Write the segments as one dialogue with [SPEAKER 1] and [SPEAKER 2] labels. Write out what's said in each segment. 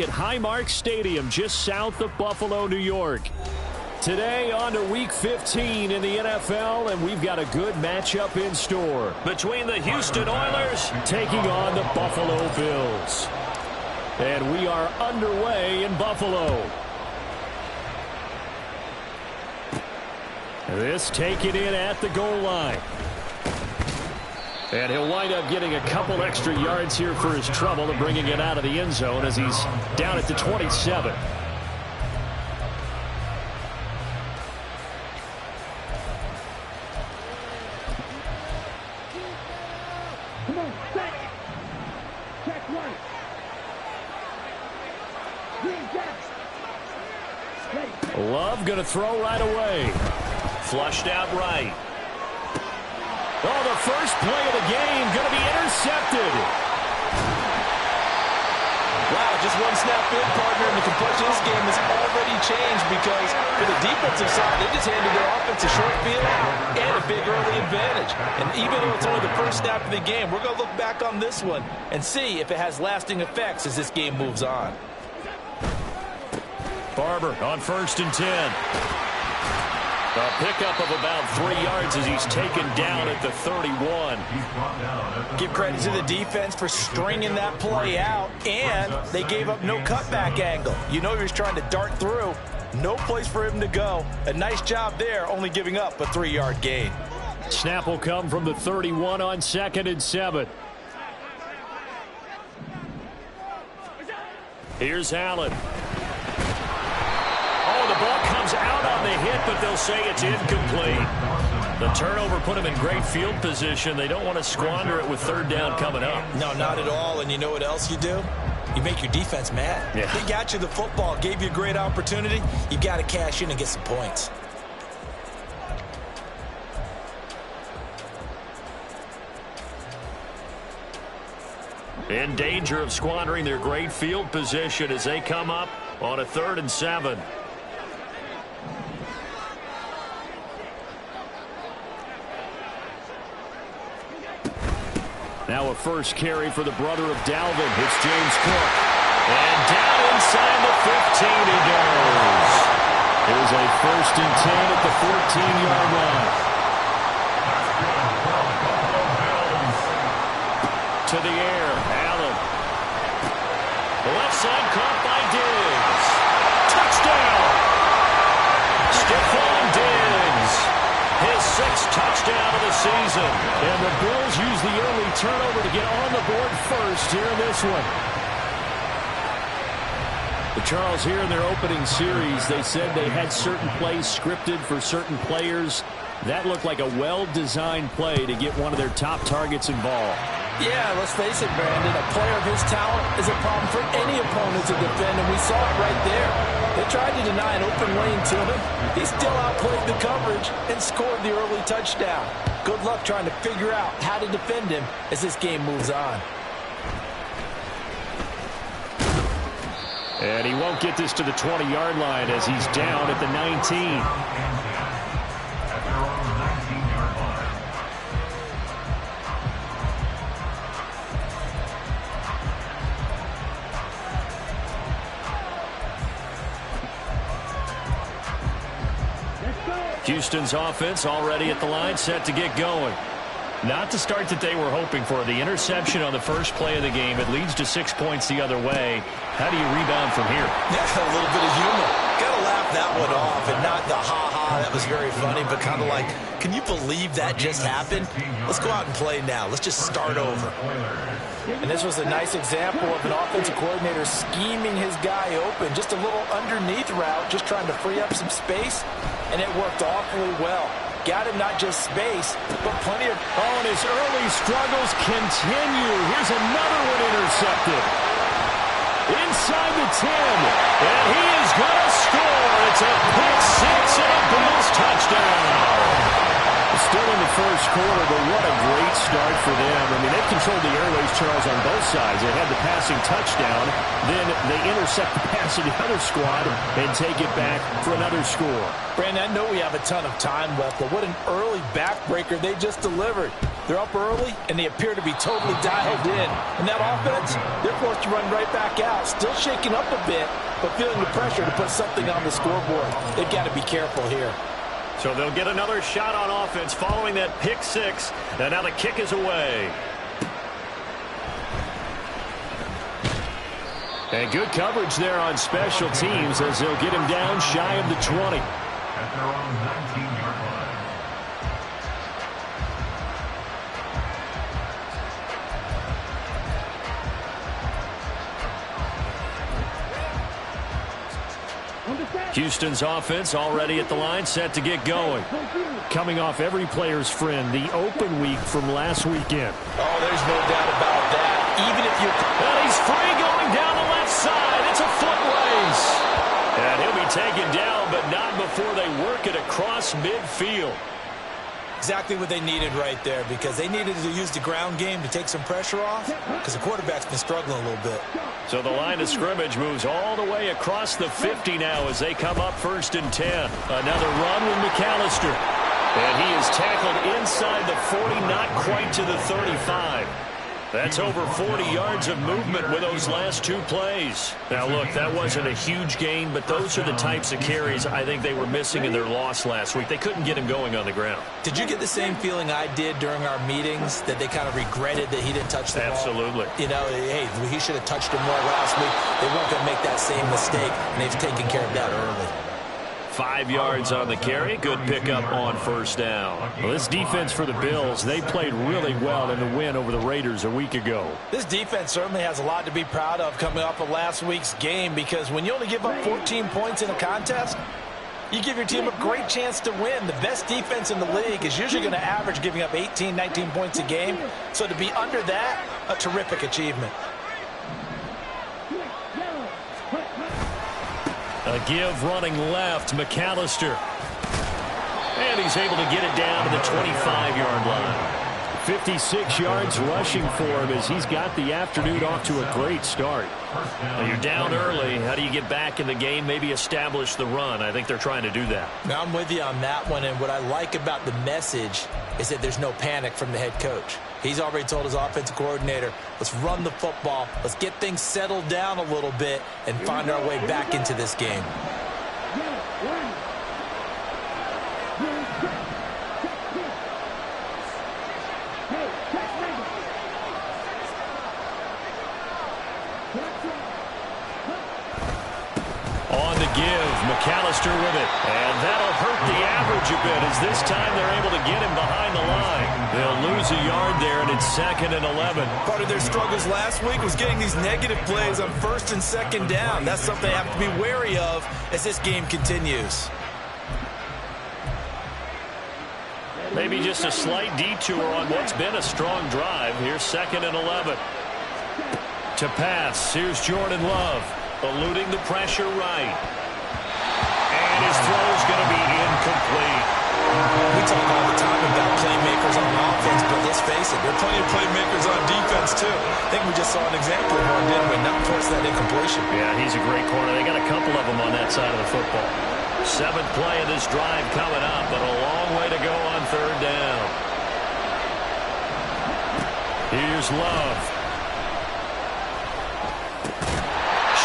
[SPEAKER 1] At Highmark Stadium, just south of Buffalo, New York. Today on to Week 15 in the NFL, and we've got a good matchup in store between the Houston Oilers taking on the Buffalo Bills. And we are underway in Buffalo. This taken in at the goal line. And he'll wind up getting a couple extra yards here for his trouble and bringing it out of the end zone as he's down at the 27. Love going to throw right away. Flushed out right. Oh, the first play of the game going to be intercepted.
[SPEAKER 2] Wow, just one snap in, partner, and the complexion of this game has already changed because for the defensive side, they just handed their offense a short field and a big early advantage. And even though it's only the first snap of the game, we're going to look back on this one and see if it has lasting effects as this game moves on.
[SPEAKER 1] Barber on 1st and 10. A pickup of about 3 yards as he's taken down at the 31.
[SPEAKER 2] Give credit to the defense for stringing that play out, and they gave up no cutback angle. You know he was trying to dart through. No place for him to go. A nice job there, only giving up a 3-yard gain.
[SPEAKER 1] Snap will come from the 31 on 2nd and 7. Here's Allen. Oh, the ball comes out on the hit, but they'll say it's incomplete. The turnover put them in great field position. They don't want to squander it with 3rd down coming up.
[SPEAKER 2] No, not at all. And you know what else you do? You make your defense mad.
[SPEAKER 1] Yeah.
[SPEAKER 2] They got you the football, gave you a great opportunity. You got to cash in and get some points.
[SPEAKER 1] In danger of squandering their great field position as they come up on a 3rd and 7. Now a first carry for the brother of Dalvin. It's James Cook. And down inside the 15 he goes. Here's a 1st and 10 at the 14-yard line. To the air, Allen. Left side caught by Diggs. Touchdown! Stephon Diggs. His 6th touchdown of the season. And the Bills use the early turnover to get on the board first here in this one. But Charles, here in their opening series, they said they had certain plays scripted for certain players. That looked like a well-designed play to get one of their top targets involved.
[SPEAKER 2] Yeah, let's face it, Brandon. A player of his talent is a problem for any opponent to defend, and we saw it right there. They tried to deny an open lane to him. He still outplayed the coverage and scored the early touchdown. Good luck trying to figure out how to defend him as this game moves on.
[SPEAKER 1] And he won't get this to the 20-yard line as he's down at the 19. Houston's offense already at the line, set to get going. Not the start that they were hoping for. The interception on the first play of the game. It leads to 6 points the other way. How do you rebound from here?
[SPEAKER 2] Yeah, a little bit of humor. Got to laugh that one off, and not the ha-ha, that was very funny, but kind of like, can you believe that just happened? Let's go out and play now. Let's just start over. And this was a nice example of an offensive coordinator scheming his guy open. Just a little underneath route, just trying to free up some space, and it worked awfully well. Got him not just space, but plenty of...
[SPEAKER 1] Oh, and his early struggles continue. Here's another one intercepted. Inside the 10, and he is going to score. It's a pick 6 and a Bills touchdown. Still in the first quarter, but what a great start for them. I mean, they've controlled the airways, Charles, on both sides. They had the passing touchdown. Then they intercept the pass of the other squad and take it back for another score.
[SPEAKER 3] Brandon, I know we have a ton of time left, but what an early backbreaker they just delivered. They're up early, and they appear to be totally dialed in. And that offense, they're forced to run right back out. Still shaking up a bit, but feeling the pressure to put something on the scoreboard. They've got to be careful here.
[SPEAKER 1] So they'll get another shot on offense following that pick six. And now the kick is away. And good coverage there on special teams as they'll get him down shy of the 20.
[SPEAKER 4] At their own 19-yard line.
[SPEAKER 1] Houston's offense already at the line, set to get going. Coming off every player's friend, the open week from last weekend.
[SPEAKER 3] Oh, there's no doubt about that. Even if you're...
[SPEAKER 1] And he's free going down the left side. It's a foot race. And he'll be taken down, but not before they work it across midfield.
[SPEAKER 3] Exactly what they needed right there, because they needed to use the ground game to take some pressure off, because the quarterback's been struggling a little bit.
[SPEAKER 1] So the line of scrimmage moves all the way across the 50 now as they come up 1st and 10. Another run with McAllister. And he is tackled inside the 40, not quite to the 35. That's over 40 yards of movement with those last two plays. Now, look, that wasn't a huge gain, but those are the types of carries I think they were missing in their loss last week. They couldn't get him going on the ground.
[SPEAKER 3] Did you get the same feeling I did during our meetings, that they kind of regretted that he didn't touch the ball?
[SPEAKER 1] Absolutely.
[SPEAKER 3] You know, hey, he should have touched him more last week. They weren't going to make that same mistake, and they've taken care of that early.
[SPEAKER 1] 5 yards on the carry. Good pickup on 1st down. Well, this defense for the Bills, they played really well in the win over the Raiders a week ago.
[SPEAKER 3] This defense certainly has a lot to be proud of coming off of last week's game, because when you only give up 14 points in a contest, you give your team a great chance to win. The best defense in the league is usually going to average giving up 18, 19 points a game. So to be under that, a terrific achievement.
[SPEAKER 1] A give running left, McAllister. And he's able to get it down to the 25-yard line. 56 yards rushing for him as he's got the afternoon off to a great start. Well, you're down early. How do you get back in the game? Maybe establish the run. I think they're trying to do that.
[SPEAKER 3] Now, I'm with you on that one, and what I like about the message is that there's no panic from the head coach. He's already told his offensive coordinator, let's run the football, let's get things settled down a little bit and find our way back into this game.
[SPEAKER 1] On the give, McAllister with it. And that'll hurt the average a bit as this time they're able to get him behind the line. They'll lose a yard there, and it's 2nd and 11.
[SPEAKER 3] Part of their struggles last week was getting these negative plays on 1st and 2nd down. That's something they have to be wary of as this game continues.
[SPEAKER 1] Maybe just a slight detour on what's been a strong drive. Here's 2nd and 11. To pass, here's Jordan Love, eluding the pressure right. And his throw's going to be incomplete.
[SPEAKER 3] We talk all the time about playmakers on offense, but let's face it, there are plenty of playmakers on defense, too. I think we just saw an example of one, didn't we? Not force that incompletion.
[SPEAKER 1] Yeah, he's a great corner. They got a couple of them on that side of the football. 7th play of this drive coming up, but a long way to go on 3rd down. Here's Love.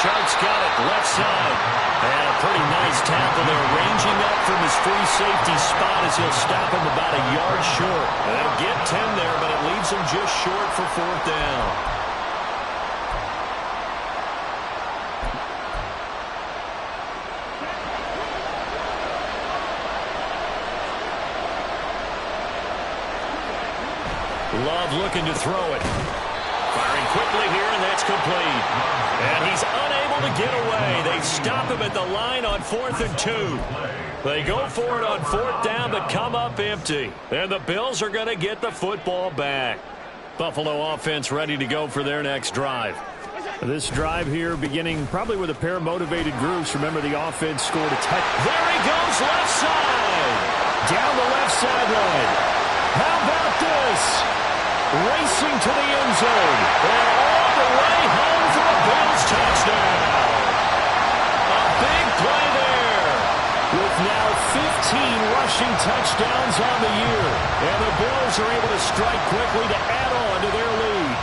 [SPEAKER 1] Sharp's got it, left side. And a pretty nice tackle there, ranging up from his free safety spot as he'll stop him about a yard short. They'll get 10 there, but it leaves him just short for 4th down. Love looking to throw it. Firing quickly here, and that's complete. And he's unable to get away. They stop him at the line on 4th and 2. They go for it on 4th down, but come up empty. And the Bills are going to get the football back. Buffalo offense ready to go for their next drive. This drive here beginning probably with a pair of motivated groups. Remember, the offense scored a touchdown. There he goes, left side. Down the left sideline. How about this? Racing to the end zone. And all the way home for a Bills touchdown. A big play there. With now 15 rushing touchdowns on the year. And the Bills are able to strike quickly to add on to their lead.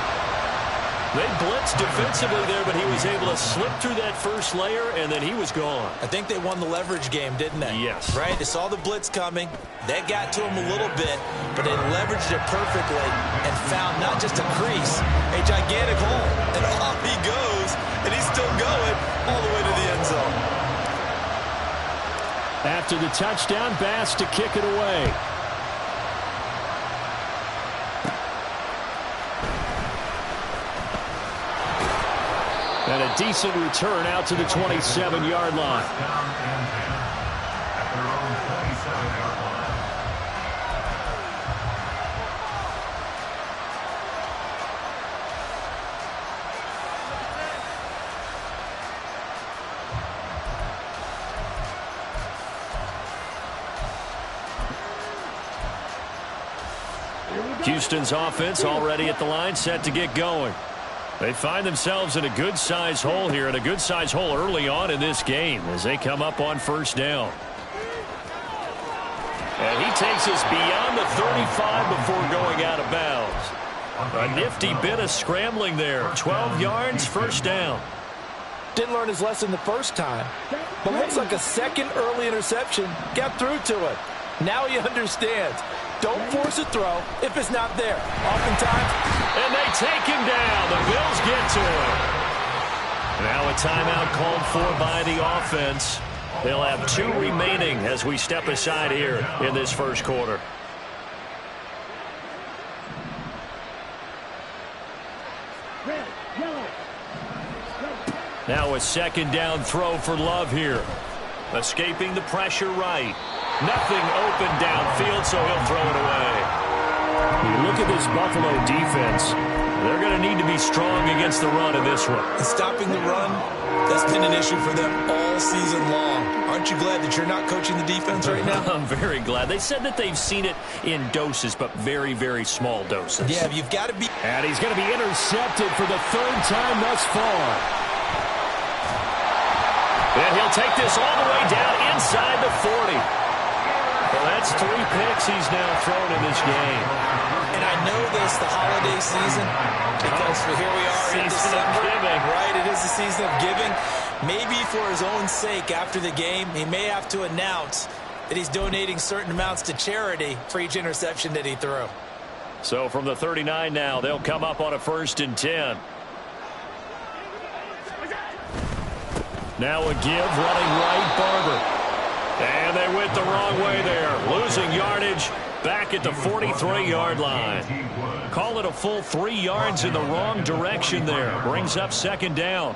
[SPEAKER 1] They blitzed defensively there, but he was able to slip through that first layer, and then he was gone.
[SPEAKER 3] I think they won the leverage game, didn't they?
[SPEAKER 1] Yes.
[SPEAKER 3] Right? They saw the blitz coming. That got to him a little bit, but they leveraged it perfectly and found not just a crease, a gigantic hole. And off he goes, and he's still going all the way to the end zone.
[SPEAKER 1] After the touchdown, Bass to kick it away. And a decent return out to the 27-yard line.
[SPEAKER 4] Down and 10 at their own 27-yard line.
[SPEAKER 1] Houston's offense already at the line, set to get going. They find themselves in a good-sized hole here, and a good-sized hole early on in this game as they come up on first down. And he takes us beyond the 35 before going out of bounds. A nifty bit of scrambling there. 12 yards, first down.
[SPEAKER 3] Didn't learn his lesson the first time, but looks like a second early interception got through to it. Now he understands. Don't force a throw if it's not there. Oftentimes.
[SPEAKER 1] And they take him down. The Bills get to him. Now a timeout called for by the offense. They'll have 2 remaining as we step aside here in this first quarter. Now a second down throw for Love here. Escaping the pressure right. Nothing open downfield, so he'll throw it away. You look at this Buffalo defense. They're going to need to be strong against the run in this one.
[SPEAKER 3] And stopping the run, that's been an issue for them all season long. Aren't you glad that you're not coaching the defense right now?
[SPEAKER 1] I'm very glad. They said that they've seen it in doses, but very, very small doses.
[SPEAKER 3] Yeah, you've got to be.
[SPEAKER 1] And he's going to be intercepted for the 3rd time thus far. And he'll take this all the way down inside the 40. Well, that's 3 picks he's now thrown in this game.
[SPEAKER 3] And I know this, the holiday season, because here we are in December. Right, it is the season of giving. Maybe for his own sake after the game, he may have to announce that he's donating certain amounts to charity for each interception that he threw.
[SPEAKER 1] So from the 39 now, they'll come up on a 1st and 10. Now a give, running right, Barber. And they went the wrong way there. Losing yardage back at the 43-yard line. Call it a full 3 yards in the wrong direction there. Brings up 2nd down.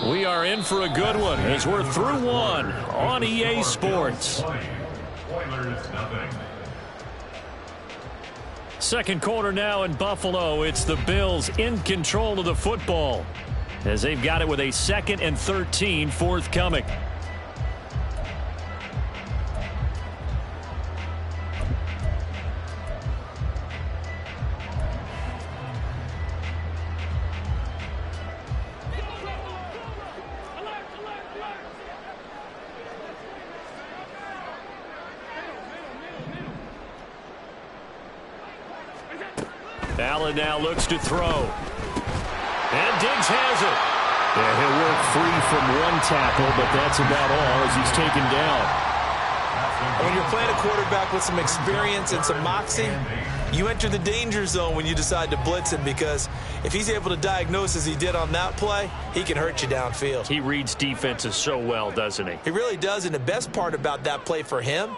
[SPEAKER 1] We are in for a good one as we're through 1 on EA Sports. Second quarter now in Buffalo. It's the Bills in control of the football as they've got it with a 2nd and 13 forthcoming. Allen now looks to throw. And Diggs has it. Yeah, he'll work free from 1 tackle, but that's about all as he's taken down.
[SPEAKER 3] When you're playing a quarterback with some experience and some moxie, you enter the danger zone when you decide to blitz him, because if he's able to diagnose as he did on that play, he can hurt you downfield.
[SPEAKER 1] He reads defenses so well, doesn't he?
[SPEAKER 3] He really does, and the best part about that play for him,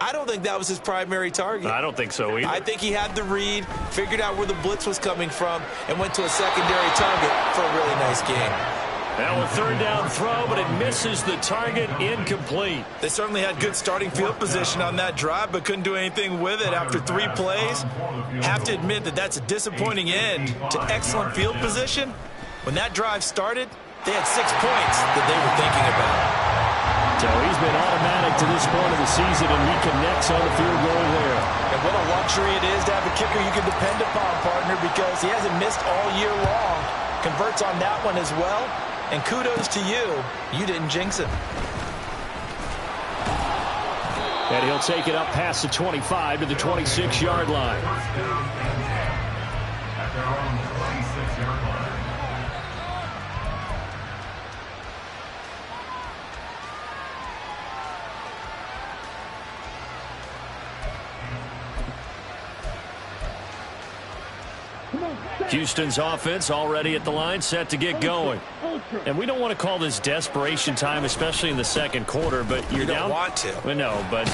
[SPEAKER 3] I don't think that was his primary target.
[SPEAKER 1] I don't think so either.
[SPEAKER 3] I think he had the read, figured out where the blitz was coming from, and went to a secondary target for a really nice game.
[SPEAKER 1] Now a 3rd down throw, but it misses the target, incomplete.
[SPEAKER 3] They certainly had good starting field position on that drive, but couldn't do anything with it after 3 plays. Have to admit that that's a disappointing end to excellent field position. When that drive started, they had 6 points that they were thinking about.
[SPEAKER 1] So he's been automatic to this point of the season, and he connects on the field goal there.
[SPEAKER 3] And what a luxury it is to have a kicker you can depend upon, partner, because he hasn't missed all year long. Converts on that one as well. And kudos to you. You didn't jinx him.
[SPEAKER 1] And he'll take it up past the 25 to the 26-yard line.
[SPEAKER 4] At their own 26-yard line.
[SPEAKER 1] Houston's offense already at the line, set to get going. And we don't want to call this desperation time, especially in the second quarter, but you're down.
[SPEAKER 2] You don't want to.
[SPEAKER 1] Well, no, but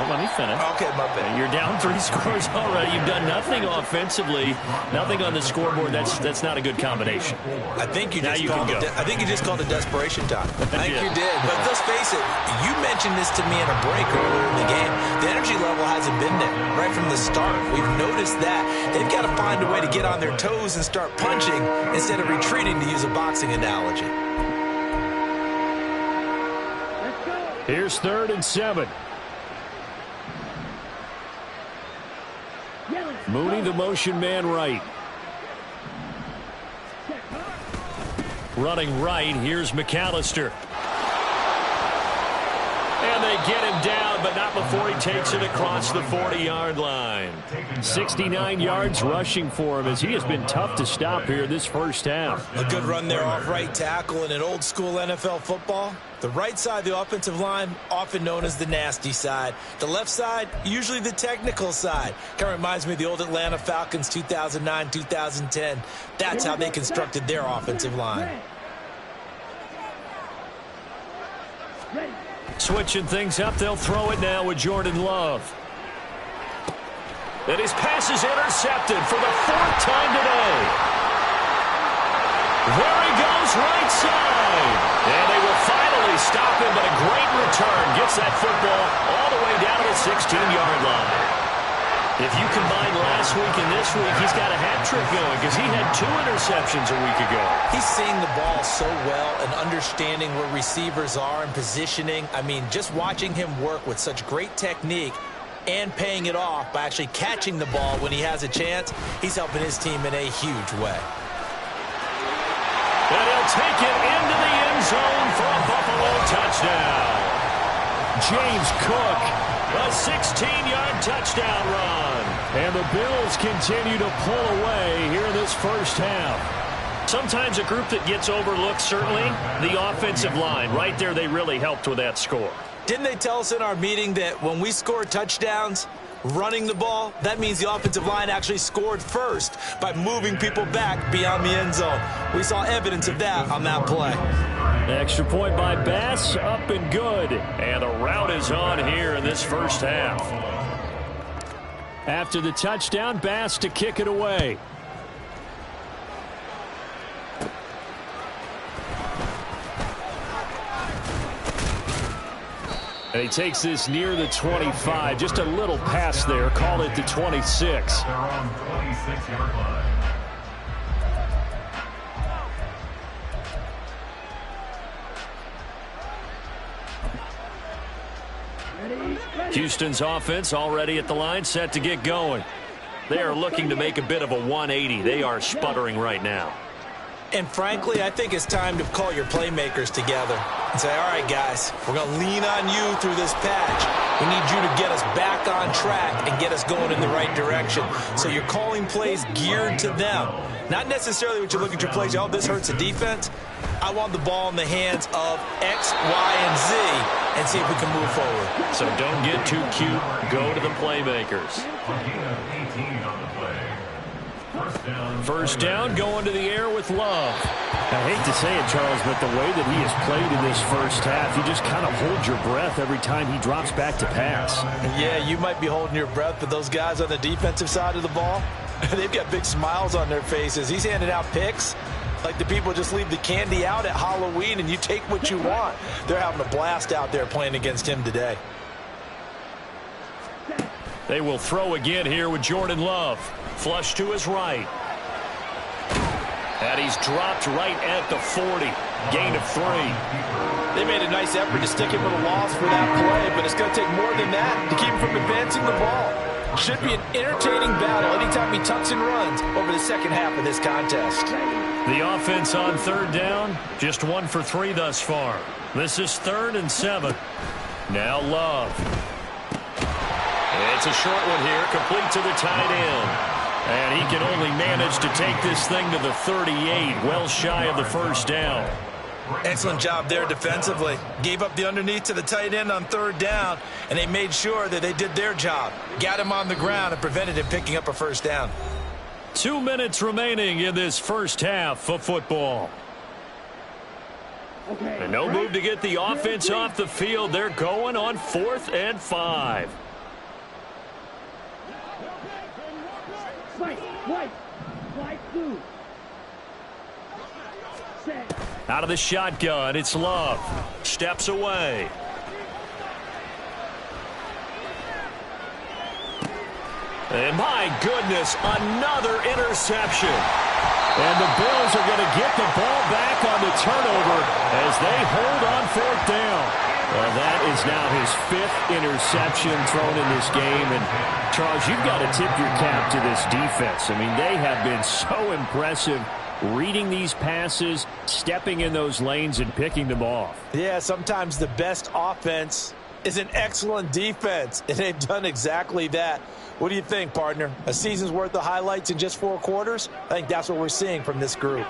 [SPEAKER 1] let me finish.
[SPEAKER 2] Okay, my bad.
[SPEAKER 1] You're down 3 scores already. You've done nothing offensively, nothing on the scoreboard. That's not a good combination.
[SPEAKER 2] I think you
[SPEAKER 1] Now
[SPEAKER 2] just
[SPEAKER 1] you
[SPEAKER 2] called
[SPEAKER 1] can
[SPEAKER 2] it.
[SPEAKER 1] go.
[SPEAKER 2] I think you just called it desperation time. I think
[SPEAKER 1] Yeah.
[SPEAKER 2] you did. But let's face it. You mentioned this to me in a break earlier in the game. The energy level hasn't been there right from the start. We've noticed that they've got to find a way to get on their toes and start punching instead of retreating, to use a boxing analogy.
[SPEAKER 1] Here's 3rd and 7. Mooney, the motion man right. Running right, here's McAllister. And they get him down, but not before he takes it across the 40-yard line. 69 yards rushing for him, as he has been tough to stop here this first half.
[SPEAKER 2] A good run there off right tackle in an old-school NFL football. The right side of the offensive line, often known as the nasty side. The left side, usually the technical side. Kind of reminds me of the old Atlanta Falcons 2009, 2010. That's how they constructed their offensive line.
[SPEAKER 1] Switching things up, they'll throw it now with Jordan Love. And his pass is intercepted for the 4th time today. There he goes, right side. And they will finally stop him, but a great return. Gets that football all the way down to the 16-yard line. If you combine last week and this week, he's got a hat trick going because he had 2 interceptions a week ago.
[SPEAKER 2] He's seeing the ball so well and understanding where receivers are and positioning. I mean, just watching him work with such great technique and paying it off by actually catching the ball when he has a chance, he's helping his team in a huge way.
[SPEAKER 1] And he'll take it into the end zone for a Buffalo touchdown. James Cook, a 16-yard touchdown run. And the Bills continue to pull away here in this first half. Sometimes a group that gets overlooked, certainly, the offensive line. Right there, they really helped with that score.
[SPEAKER 2] Didn't they tell us in our meeting that when we score touchdowns, running the ball, that means the offensive line actually scored first by moving people back beyond the end zone? We saw evidence of that on that play.
[SPEAKER 1] Extra point by Bass, up and good. And the route is on here in this first half. After the touchdown, Bass to kick it away. And he takes this near the 25. Just a little pass there. Call it the 26.
[SPEAKER 4] Their own 26-yard line.
[SPEAKER 1] Houston's offense already at the line, set to get going. They are looking to make a bit of a 180. They are sputtering right now.
[SPEAKER 2] And frankly, I think it's time to call your playmakers together and say, all right, guys, we're going to lean on you through this patch. We need you to get us back on track and get us going in the right direction. So you're calling plays geared to them. Not necessarily what you look at your plays, oh, this hurts the defense. I want the ball in the hands of X, Y, and Z and see if we can move forward.
[SPEAKER 1] So don't get too cute. Go to the playmakers. First down, going to the air with Love. I hate to say it, Charles, but the way that he has played in this first half, you just kind of hold your breath every time he drops back to pass.
[SPEAKER 3] Yeah, you might be holding your breath, but those guys on the defensive side of the ball, they've got big smiles on their faces. He's handing out picks like the people just leave the candy out at Halloween and you take what you want. They're having a blast out there playing against him today.
[SPEAKER 1] They will throw again here with Jordan Love. Flush to his right. And he's dropped right at the 40. Gain of 3.
[SPEAKER 3] They made a nice effort to stick him with a loss for that play, but it's going to take more than that to keep him from advancing the ball. Should be an entertaining battle anytime he tucks and runs over the second half of this contest.
[SPEAKER 1] The offense on third down, just 1 for 3 thus far. This is 3rd and 7. Now Love. It's a short one here, complete to the tight end. And he can only manage to take this thing to the 38, well shy of the first down.
[SPEAKER 2] Excellent job there defensively. Gave up the underneath to the tight end on 3rd down, and they made sure that they did their job. Got him on the ground and prevented him picking up a first down.
[SPEAKER 1] 2 minutes remaining in this first half of football. And no move to get the offense off the field. They're going on 4th and 5. Out of the shotgun, it's Love. Steps away. And my goodness, another interception. And the Bills are going to get the ball back on the turnover as they hold on 4th down. Well, that is now his 5th interception thrown in this game. And, Charles, you've got to tip your cap to this defense. I mean, they have been so impressive reading these passes, stepping in those lanes, and picking them off.
[SPEAKER 3] Yeah, sometimes the best offense is an excellent defense, and they've done exactly that. What do you think, partner? A season's worth of highlights in just 4 quarters? I think that's what we're seeing from this group.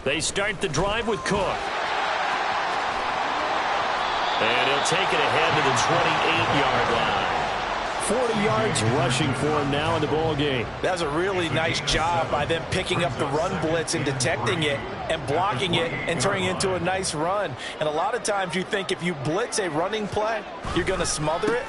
[SPEAKER 1] They start the drive with Cook. And he'll take it ahead to the 28-yard line. 40 yards rushing for him now in the ball game.
[SPEAKER 3] That was a really nice job by them picking up the run blitz and detecting it and blocking it and turning it into a nice run. And a lot of times you think if you blitz a running play, you're going to smother it.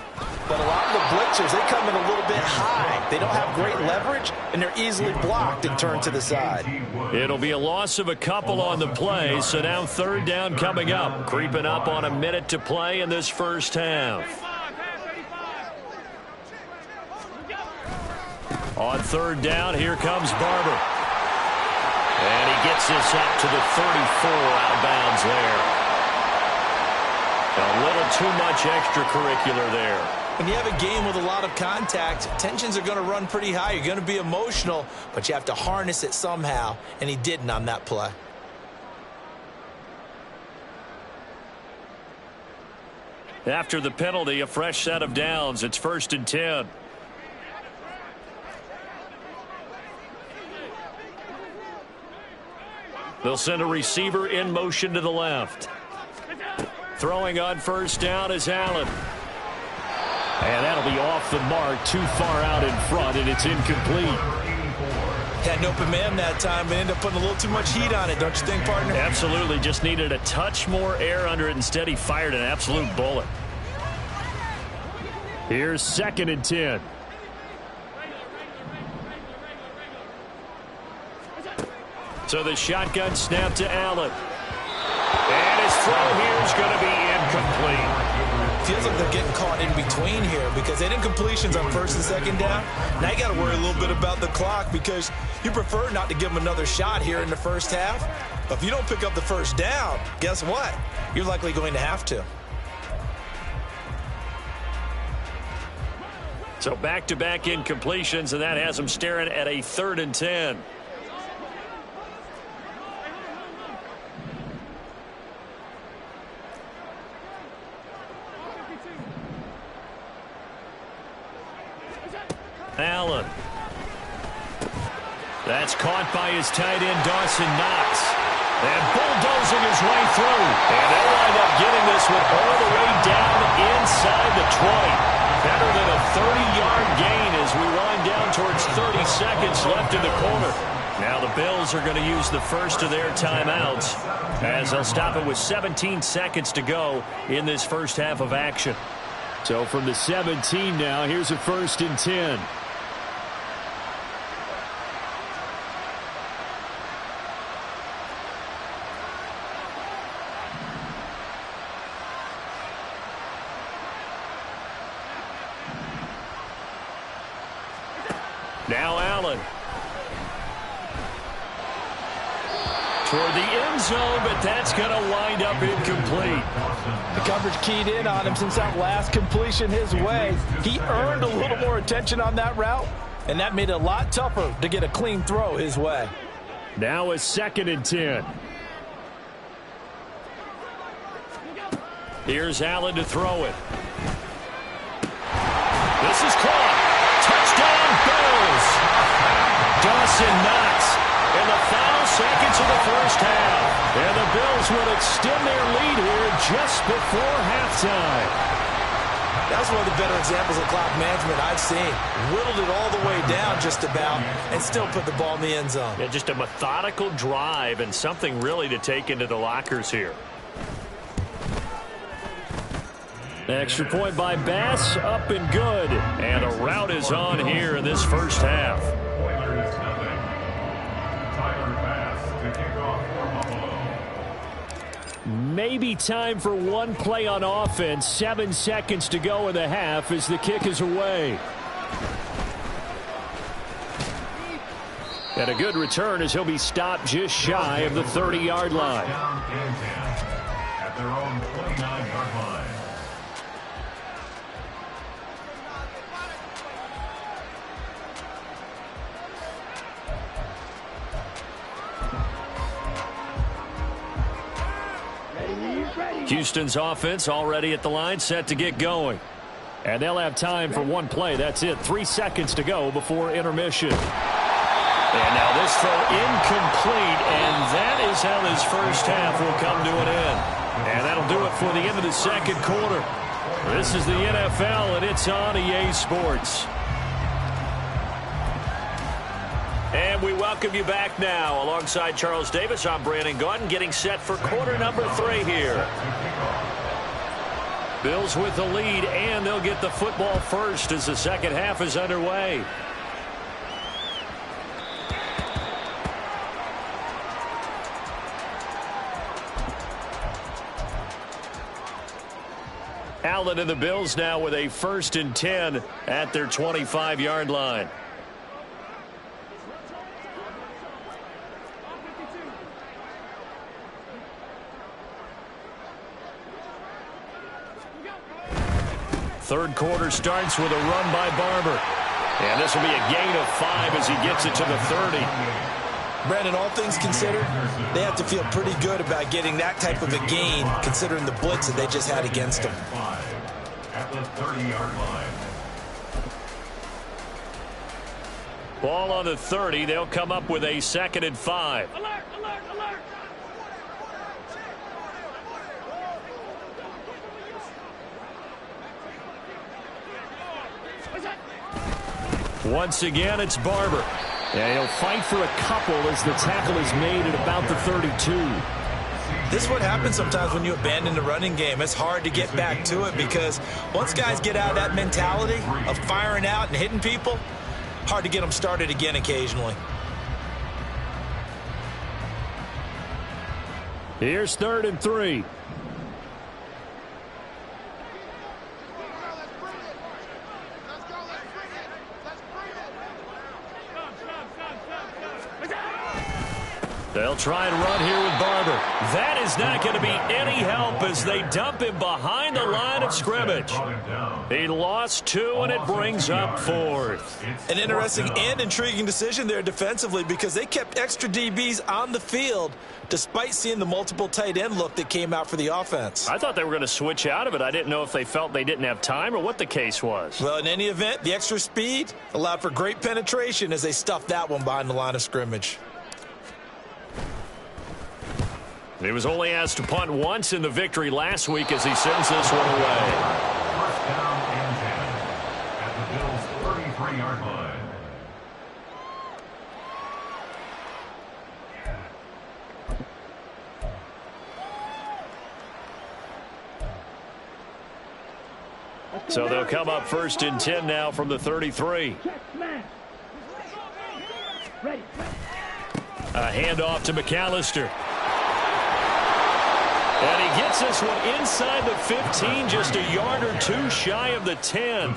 [SPEAKER 3] But a lot of the blitzers, they come in a little bit high. They don't have great leverage, and they're easily blocked and turned to the side.
[SPEAKER 1] It'll be a loss of a couple on the play, so now 3rd down coming up. Creeping up on a minute to play in this first half. On 3rd down, here comes Barber. And he gets this up to the 34 out of bounds there. A little too much extracurricular there.
[SPEAKER 2] When you have a game with a lot of contact, tensions are going to run pretty high. You're going to be emotional, but you have to harness it somehow, and he didn't on that play.
[SPEAKER 1] After the penalty, a fresh set of downs. It's 1st and 10. They'll send a receiver in motion to the left. Throwing on 1st down is Allen. And that'll be off the mark, too far out in front, and it's incomplete.
[SPEAKER 2] Had an open man that time, but ended up putting a little too much heat on it, don't you think, partner?
[SPEAKER 1] Absolutely. Just needed a touch more air under it. Instead, he fired an absolute bullet. Here's 2nd and 10. So the shotgun snap to Allen. And his throw here is going to be incomplete.
[SPEAKER 2] Feels like they're getting caught in between here because they didn't completions on 1st and 2nd down. Now you got to worry a little bit about the clock because you prefer not to give them another shot here in the first half. But if you don't pick up the 1st down, guess what? You're likely going to have to.
[SPEAKER 1] So back-to-back incompletions, and that has them staring at a 3rd and 10. Allen. That's caught by his tight end, Dawson Knox. And bulldozing his way through. And they'll wind up getting this one all the way down inside the 20. Better than a 30-yard gain as we wind down towards 30 seconds left in the quarter. Now the Bills are going to use the first of their timeouts as they'll stop it with 17 seconds to go in this first half of action. So from the 17 now, here's a 1st and 10. Now Allen. toward the end zone, but that's going to wind up incomplete.
[SPEAKER 3] The coverage keyed in on him since that last completion his way. He earned a little more attention on that route, and that made it a lot tougher to get a clean throw his way.
[SPEAKER 1] Now a 2nd and 10. Here's Allen to throw it. This is caught. Touchdown, Bills. Dawson Knox in the final seconds of the first half. And the Bills will extend their lead here just before halftime.
[SPEAKER 3] That's one of the better examples of clock management I've seen. Whittled it all the way down just about and still put the ball in the end zone.
[SPEAKER 1] Yeah, just a methodical drive and something really to take into the lockers here. Extra point by Bass, up and good. And a rout is on here in this first half. Maybe time for one play on offense. 7 seconds to go in the half as the kick is away. And a good return as he'll be stopped just shy of the 30-yard line.
[SPEAKER 4] At their own 29-yard line.
[SPEAKER 1] Houston's offense already at the line, set to get going. And they'll have time for one play. That's it. 3 seconds to go before intermission. And now this throw incomplete, and that is how this first half will come to an end. And that'll do it for the end of the second quarter. This is the NFL, and it's on EA Sports. And we welcome you back now. Alongside Charles Davis, I'm Brandon Gaudin, getting set for quarter number 3 here. Bills with the lead, and they'll get the football first as the second half is underway. Allen and the Bills now with a 1st and 10 at their 25-yard line. Third quarter starts with a run by Barber. And this will be a gain of 5 as he gets it to the 30.
[SPEAKER 3] Brandon, all things considered, they have to feel pretty good about getting that type of a gain, considering the blitz that they just had against them.
[SPEAKER 4] At the 30-yard line.
[SPEAKER 1] Ball on the 30. They'll come up with a 2nd and 5.
[SPEAKER 5] Alert, alert, alert.
[SPEAKER 1] Once again, it's Barber. And he'll fight for a couple as the tackle is made at about the 32.
[SPEAKER 3] This is what happens sometimes when you abandon the running game. It's hard to get back to it because once guys get out of that mentality of firing out and hitting people, hard to get them started again occasionally.
[SPEAKER 1] Here's 3rd and 3. They'll try and run here with Barber. That is not going to be any help as they dump him behind the line of scrimmage. He lost 2, and it brings up 4th.
[SPEAKER 3] An interesting and intriguing decision there defensively because they kept extra DBs on the field despite seeing the multiple tight end look that came out for the offense.
[SPEAKER 1] I thought they were going to switch out of it. I didn't know if they felt they didn't have time or what the case was.
[SPEAKER 3] Well, in any event, the extra speed allowed for great penetration as they stuffed that one behind the line of scrimmage.
[SPEAKER 1] He was only asked to punt once in the victory last week as he sends this one away.
[SPEAKER 4] 1st down and 10 at the Bills' 33-yard line.
[SPEAKER 1] So they'll come up 1st and 10 now from the 33. A handoff to McAllister. And he gets this one inside the 15, just a yard or two shy of the 10.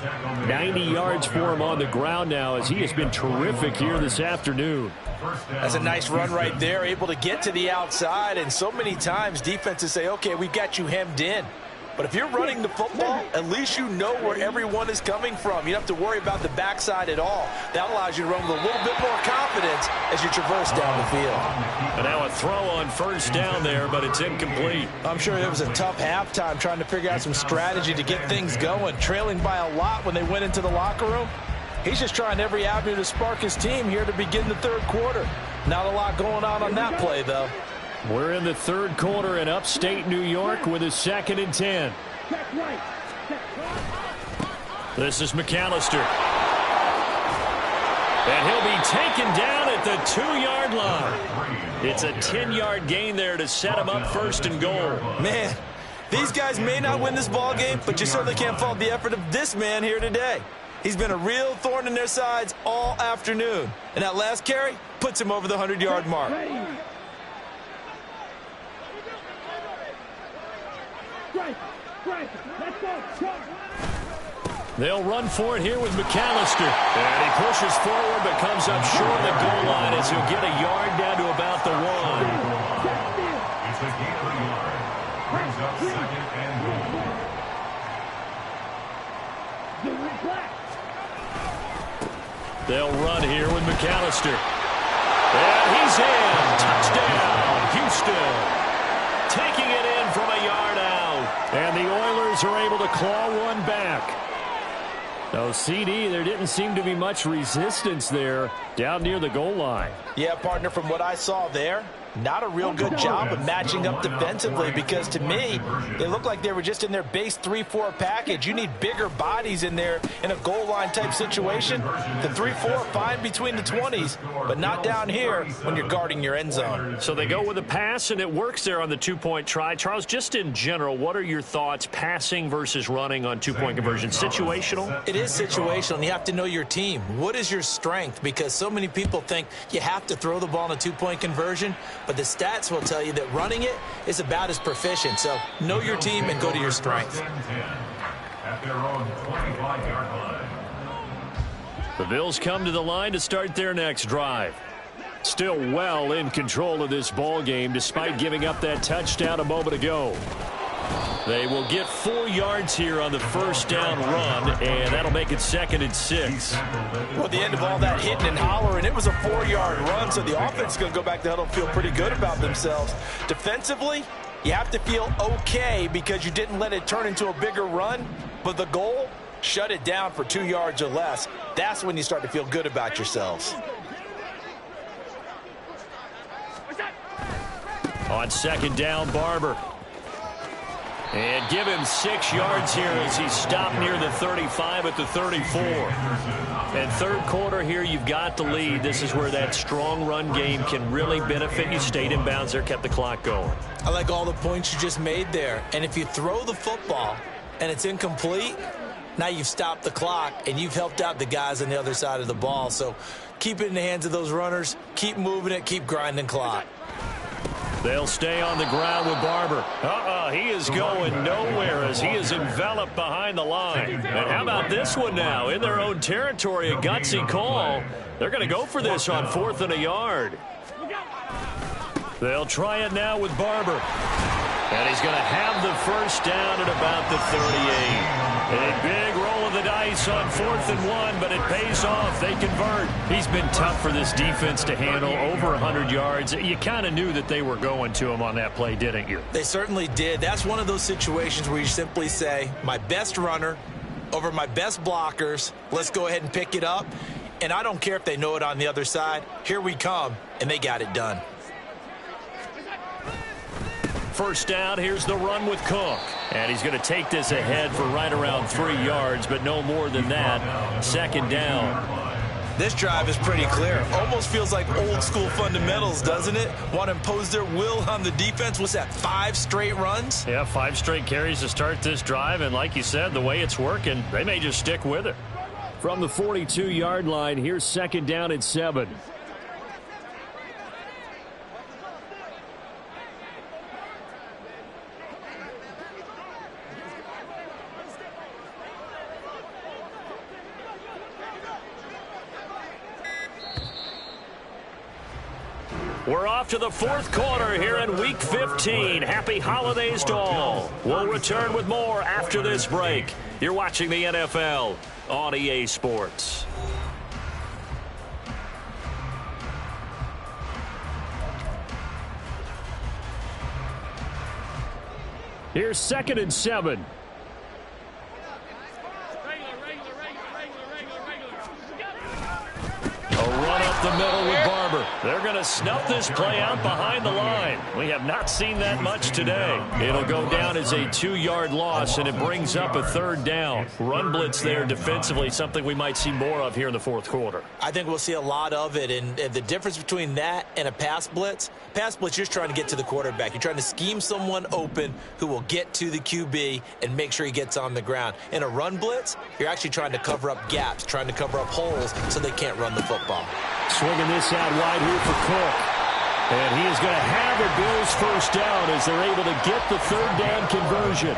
[SPEAKER 1] 90 yards for him on the ground now, as he has been terrific here this afternoon.
[SPEAKER 3] That's a nice run right there, able to get to the outside. And so many times defenses say, okay, we've got you hemmed in. But if you're running the football, at least you know where everyone is coming from. You don't have to worry about the backside at all. That allows you to run with a little bit more confidence as you traverse down the field.
[SPEAKER 1] And now a throw on first down there, but it's incomplete.
[SPEAKER 3] I'm sure it was a tough halftime trying to figure out some strategy to get things going. Trailing by a lot when they went into the locker room. He's just trying every avenue to spark his team here to begin the third quarter. Not a lot going on that play, though.
[SPEAKER 1] We're in the third quarter in upstate New York with a 2nd and 10. This is McAllister. And he'll be taken down at the 2-yard line. It's a 10-yard gain there to set him up 1st and goal.
[SPEAKER 3] Man, these guys may not win this ball game, but you certainly can't fault the effort of this man here today. He's been a real thorn in their sides all afternoon. And that last carry puts him over the 100-yard mark.
[SPEAKER 1] They'll run for it here with McAllister. And he pushes forward but comes up short of the goal line as he'll get a yard down to about the 1.
[SPEAKER 4] It's a gain of a yard. Brings up 2nd and goal.
[SPEAKER 1] They'll run here with McAllister. And he's in. Touchdown, Houston. Taking it in from a yard out. And the Oilers are able to claw one back. No, CD, there didn't seem to be much resistance there down near the goal line.
[SPEAKER 3] Yeah, partner, from what I saw there, not a real good job of matching up defensively, because to me, they looked like they were just in their base 3-4 package. You need bigger bodies in there in a goal line type situation. The 3-4 fine between the 20s, but not down here when you're guarding your end zone.
[SPEAKER 1] So they go with a pass, and it works there on the 2-point try. Charles, just in general, what are your thoughts passing versus running on 2-point conversion? Situational?
[SPEAKER 3] It is situational, and you have to know your team. What is your strength? Because so many people think you have to throw the ball in a 2-point conversion, but the stats will tell you that running it is about as proficient. So know your team and go to your strength.
[SPEAKER 4] At their own 25-yard line.
[SPEAKER 1] The Bills come to the line to start their next drive. Still well in control of this ball game despite giving up that touchdown a moment ago. They will get 4 yards here on the first down run, and that'll make it 2nd and 6.
[SPEAKER 3] Well, at the end of all that hitting and hollering, it was a 4-yard run, so the offense is going to go back to huddle and feel pretty good about themselves. Defensively, you have to feel okay because you didn't let it turn into a bigger run, but the goal, shut it down for 2 yards or less. That's when you start to feel good about yourselves.
[SPEAKER 1] On 2nd down, Barber. And give him 6 yards here as he's stopped near the 35 at the 34. And third quarter here, you've got the lead. This is where that strong run game can really benefit you. Stayed in bounds there, kept the clock going.
[SPEAKER 3] I like all the points you just made there. And if you throw the football and it's incomplete, now you've stopped the clock and you've helped out the guys on the other side of the ball. So keep it in the hands of those runners. Keep moving it. Keep grinding clock.
[SPEAKER 1] They'll stay on the ground with Barber. He is going nowhere as he is enveloped behind the line. And how about this one now? In their own territory, a gutsy call. They're going to go for this on 4th and a yard. They'll try it now with Barber. And he's going to have the first down at about the 38. A big roll of the dice on 4th and 1, but it pays off. They convert. He's been tough for this defense to handle, over 100 yards. You kind of knew that they were going to him on that play, didn't you?
[SPEAKER 3] They certainly did. That's one of those situations where you simply say, my best runner over my best blockers. Let's go ahead and pick it up. And I don't care if they know it on the other side. Here we come, and they got it done.
[SPEAKER 1] First down, here's the run with Cook. And he's going to take this ahead for right around 3 yards, but no more than that. 2nd down.
[SPEAKER 3] This drive is pretty clear. Almost feels like old school fundamentals, doesn't it? Want to impose their will on the defense. What's that, 5 straight runs?
[SPEAKER 1] Yeah, 5 straight carries to start this drive. And like you said, the way it's working, they may just stick with it. From the 42-yard line, here's 2nd down and 7. We're off to the fourth quarter here in Week 15. Happy holidays to all. We'll return with more after this break. You're watching the NFL on EA Sports. Here's 2nd and 7. A run up the middle with Barber. They're going to snuff this play out behind the line. We have not seen that much today. It'll go down as a 2-yard loss, and it brings up a 3rd down. Run blitz there defensively, something we might see more of here in the fourth quarter.
[SPEAKER 3] I think we'll see a lot of it, and the difference between that and a pass blitz, you're just trying to get to the quarterback. You're trying to scheme someone open who will get to the QB and make sure he gets on the ground. In a run blitz, you're actually trying to cover up gaps, trying to cover up holes so they can't run the football.
[SPEAKER 1] Swinging this out wide here for Cook. And he is going to have a Bills first down as they're able to get the 3rd down conversion.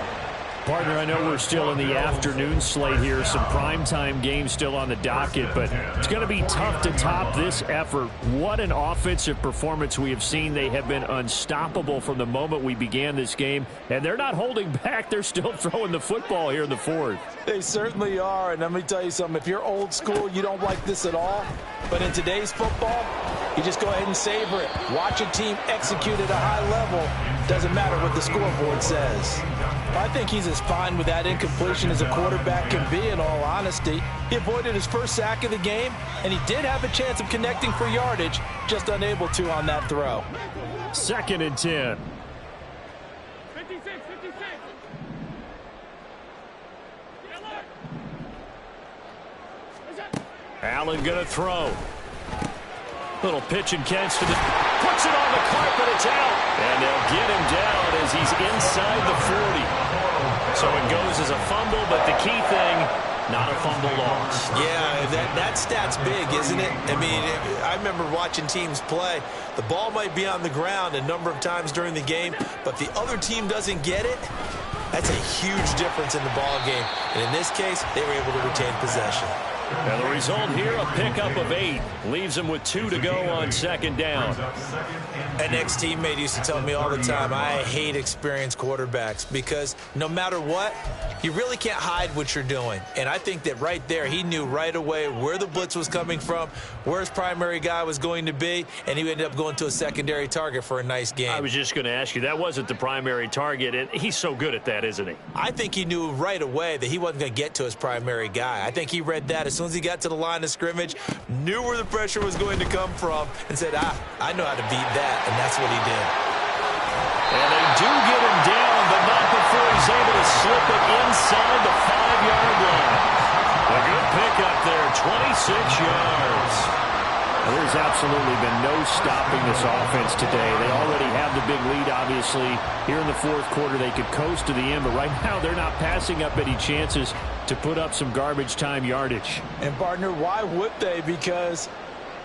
[SPEAKER 1] Partner, I know we're still in the afternoon slate here. Some primetime games still on the docket, but it's going to be tough to top this effort. What an offensive performance we have seen. They have been unstoppable from the moment we began this game, and they're not holding back. They're still throwing the football here in the fourth.
[SPEAKER 3] They certainly are, and let me tell you something. If you're old school, you don't like this at all. But in today's football, you just go ahead and savor it. Watch a team execute at a high level. Doesn't matter what the scoreboard says. I think he's as fine with that incompletion as a quarterback can be, in all honesty. He avoided his first sack of the game, and he did have a chance of connecting for yardage, just unable to on that throw.
[SPEAKER 1] 2nd and 10.
[SPEAKER 5] 56.
[SPEAKER 1] Allen going to throw. Little pitch and catch to the... Puts it on the carpet. It's out. And they'll get him down as he's inside the 40. So it goes as a fumble, but the key thing, not a fumble loss.
[SPEAKER 3] Yeah, that stat's big, isn't it? I mean, I remember watching teams play. The ball might be on the ground a number of times during the game, but if the other team doesn't get it, that's a huge difference in the ball game. And in this case, they were able to retain possession.
[SPEAKER 1] And the result here, a pickup of 8. Leaves them with 2 to go on 2nd down.
[SPEAKER 3] An ex-teammate used to tell me all the time, I hate experienced quarterbacks because no matter what, you really can't hide what you're doing. And I think that right there, he knew right away where the blitz was coming from, where his primary guy was going to be, and he ended up going to a secondary target for a nice game.
[SPEAKER 1] I was just going to ask you, that wasn't the primary target, and he's so good at that, isn't he?
[SPEAKER 3] I think he knew right away that he wasn't going to get to his primary guy. I think he read that as soon as he got to the line of scrimmage, knew where the pressure was going to come from, and said, I know how to beat that, and that's what he did.
[SPEAKER 1] And they do get him down, but not before he's able to slip it inside the 5-yard line. A good pickup there, 26 yards. There's absolutely been no stopping this offense today. They already have the big lead, obviously. Here in the fourth quarter, they could coast to the end, but right now they're not passing up any chances to put up some garbage time yardage.
[SPEAKER 3] And, partner, why would they? Because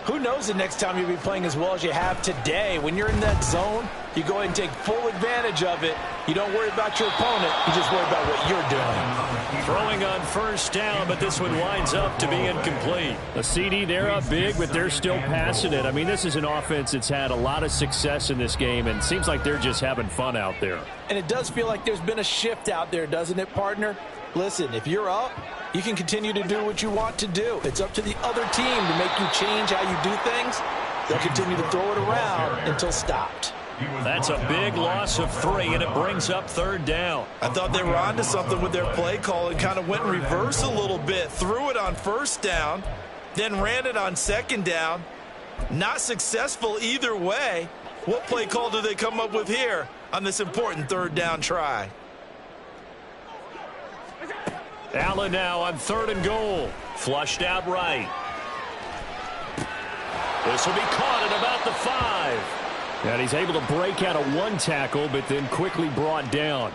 [SPEAKER 3] who knows the next time you'll be playing as well as you have today. When you're in that zone, you go ahead and take full advantage of it. You don't worry about your opponent. You just worry about what you're doing.
[SPEAKER 1] Throwing on first down, but this one winds up to be incomplete. A CD, they're up big, but they're still passing it. I mean, this is an offense that's had a lot of success in this game, and it seems like they're just having fun out there.
[SPEAKER 3] And it does feel like there's been a shift out there, doesn't it, partner? Listen, if you're up, you can continue to do what you want to do. It's up to the other team to make you change how you do things. They'll continue to throw it around until stopped.
[SPEAKER 1] That's a big loss of 3, and it brings up 3rd down.
[SPEAKER 3] I thought they were onto something with their play call and kind of went in reverse a little bit. Threw it on first down, then ran it on 2nd down. Not successful either way. What play call do they come up with here on this important 3rd down try?
[SPEAKER 1] Allen now on 3rd and goal. Flushed out right. This will be caught at about the 5. And he's able to break out of 1 tackle, but then quickly brought down.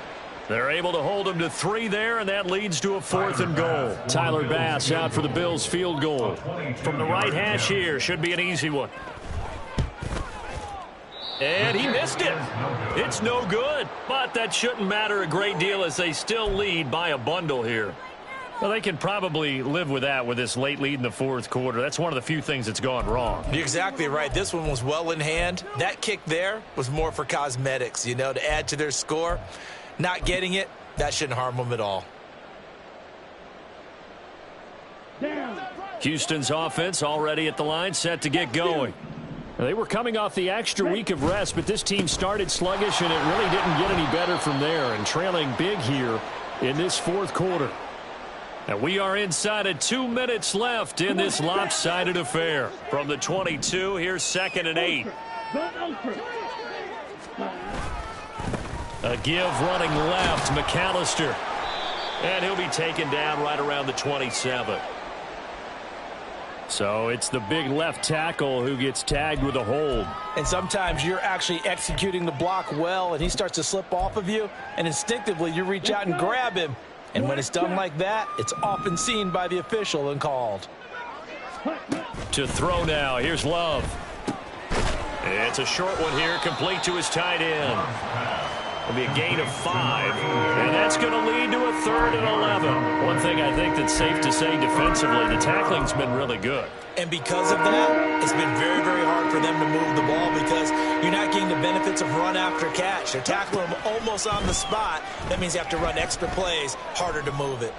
[SPEAKER 1] They're able to hold him to 3 there, and that leads to a 4th and goal. Tyler Bass out for the Bills field goal. From the right hash here, should be an easy one. And he missed it. It's no good, but that shouldn't matter a great deal as they still lead by a bundle here. Well, they can probably live with that with this late lead in the fourth quarter. That's one of the few things that's gone wrong.
[SPEAKER 3] You're exactly right. This one was well in hand. That kick there was more for cosmetics, you know, to add to their score. Not getting it, that shouldn't harm them at all.
[SPEAKER 1] Houston's offense already at the line, set to get going. They were coming off the extra week of rest, but this team started sluggish, and it really didn't get any better from there, and trailing big here in this fourth quarter. And we are inside of 2 minutes left in this lopsided affair. From the 22, here's 2nd and 8. A give running left, McAllister. And he'll be taken down right around the 27. So it's the big left tackle who gets tagged with a hold.
[SPEAKER 3] And sometimes you're actually executing the block well, and he starts to slip off of you, and instinctively you reach out and grab him. And when it's done like that, it's often seen by the official and called.
[SPEAKER 1] To throw now, here's Love. It's a short one here, complete to his tight end. It'll be a gain of 5, and that's going to lead to a 3rd and 11. One thing I think that's safe to say defensively, the tackling's been really good.
[SPEAKER 3] And because of that, it's been very, very hard for them to move the ball because you're not getting the benefits of run after catch. They're tackling them almost on the spot. That means you have to run extra plays, harder to move it.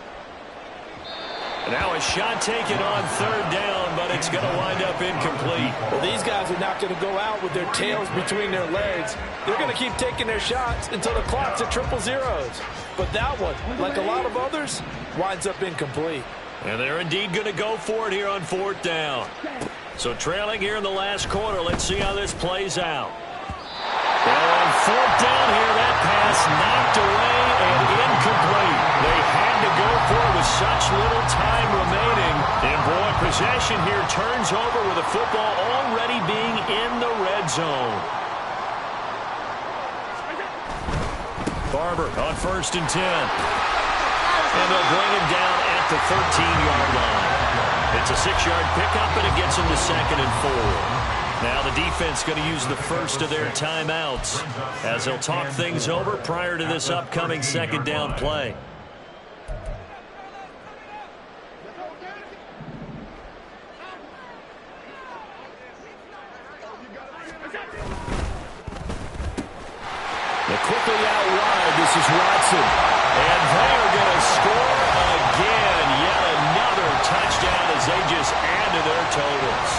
[SPEAKER 1] Now a shot taken on 3rd down, but it's going to wind up incomplete.
[SPEAKER 3] Well, these guys are not going to go out with their tails between their legs. They're going to keep taking their shots until the clock's at 000. But that one, like a lot of others, winds up incomplete.
[SPEAKER 1] And they're indeed going to go for it here on 4th down. So trailing here in the last quarter, let's see how this plays out. On 4th down here, that pass knocked away and incomplete. They had to go for it with such little time remaining. And boy, possession here turns over with the football already being in the red zone. Barber on 1st and 10. And they'll bring him down at the 13-yard line. It's a 6-yard pickup, and it gets him to 2nd and 4. Now the defense going to use the first of their timeouts as they'll talk things over prior to this upcoming 2nd down play. They're quickly out wide. This is Watson. And they're going to score again. Yet another touchdown as they just add to their totals.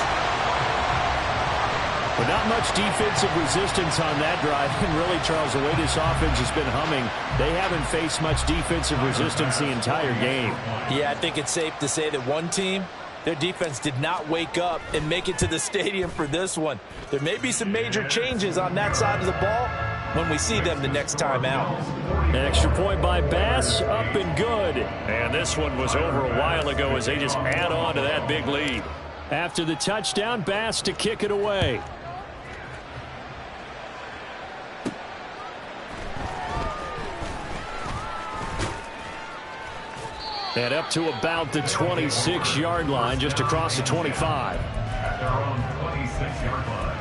[SPEAKER 1] But not much defensive resistance on that drive. And really, Charles, the way this offense has been humming, they haven't faced much defensive resistance the entire game.
[SPEAKER 3] Yeah, I think it's safe to say that one team, their defense did not wake up and make it to the stadium for this one. There may be some major changes on that side of the ball when we see them the next time out.
[SPEAKER 1] An extra point by Bass, up and good. And this one was over a while ago as they just add on to that big lead. After the touchdown, Bass to kick it away. And up to about the 26-yard line, just across the 25.
[SPEAKER 4] At their own 26-yard line.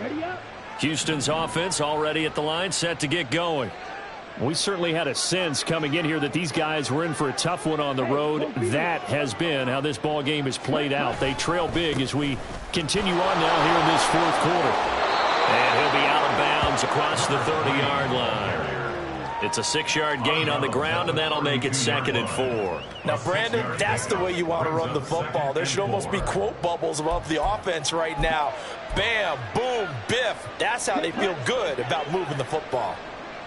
[SPEAKER 5] Ready up.
[SPEAKER 1] Houston's offense already at the line, set to get going. We certainly had a sense coming in here that these guys were in for a tough one on the road. That has been how this ball game has played out. They trail big as we continue on now here in this fourth quarter. And he'll be out of bounds across the 30-yard line. It's a 6-yard gain on the ground, and that'll make it 2nd and 4.
[SPEAKER 3] Now, Brandon, that's the way you want to run the football. There should almost be quote bubbles above the offense right now. Bam, boom, biff. That's how they feel good about moving the football.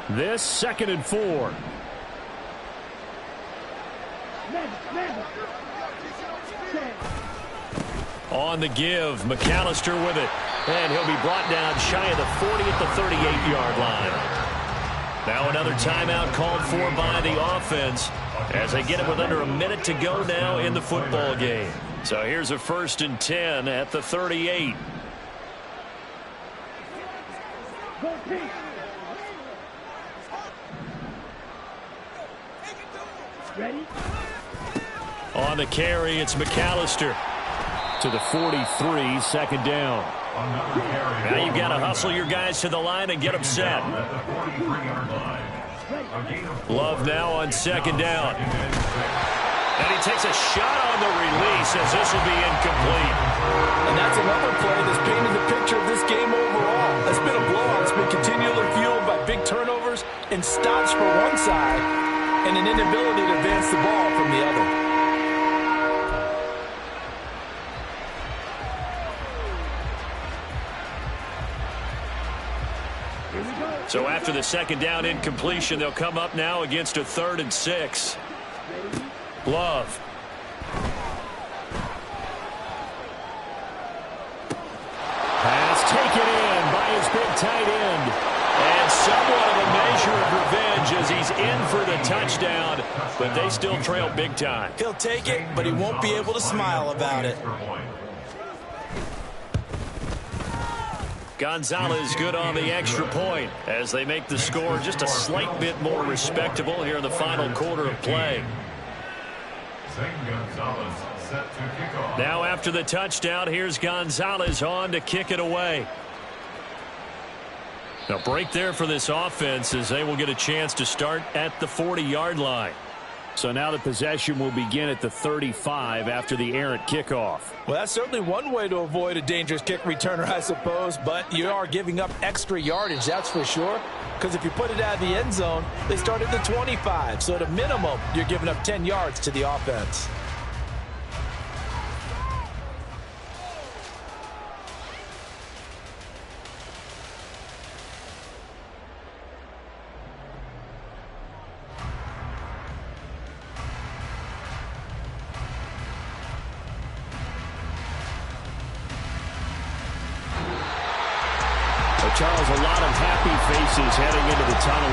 [SPEAKER 1] This 2nd and 4. On the give, McAllister with it. And he'll be brought down shy of the 40 at the 38-yard line. Now another timeout called for by the offense as they get it with under a minute to go now in the football game. So here's a 1st and 10 at the 38.
[SPEAKER 5] Ready?
[SPEAKER 1] On the carry, it's McAllister. to the 43, second down. Now you've got to hustle your guys to the line and get them set. Love now on second down. And he takes a shot on the release as this will be incomplete.
[SPEAKER 3] And that's another play that's painted the picture of this game overall. It's been a blowout. It's been continually fueled by big turnovers and stops for one side and an inability to advance the ball from the other.
[SPEAKER 1] So after the second down incompletion, they'll come up now against a 3rd and 6. Love. Pass taken in by his big tight end. And somewhat of a measure of revenge as he's in for the touchdown, but they still trail big time.
[SPEAKER 2] He'll take it, but he won't be able to smile about it.
[SPEAKER 1] Gonzalez good on the extra point as they make the score just a slight bit more respectable here in the final quarter of play. Now after the touchdown, here's Gonzalez on to kick it away. Now break there for this offense as they will get a chance to start at the 40-yard line. So now the possession will begin at the 35 after the errant kickoff.
[SPEAKER 3] Well, that's certainly one way to avoid a dangerous kick returner, I suppose, but you are giving up extra yardage, that's for sure, because if you put it out of the end zone, they start at the 25, so at a minimum, you're giving up 10 yards to the offense.
[SPEAKER 1] Charles, a lot of happy faces heading into the tunnel.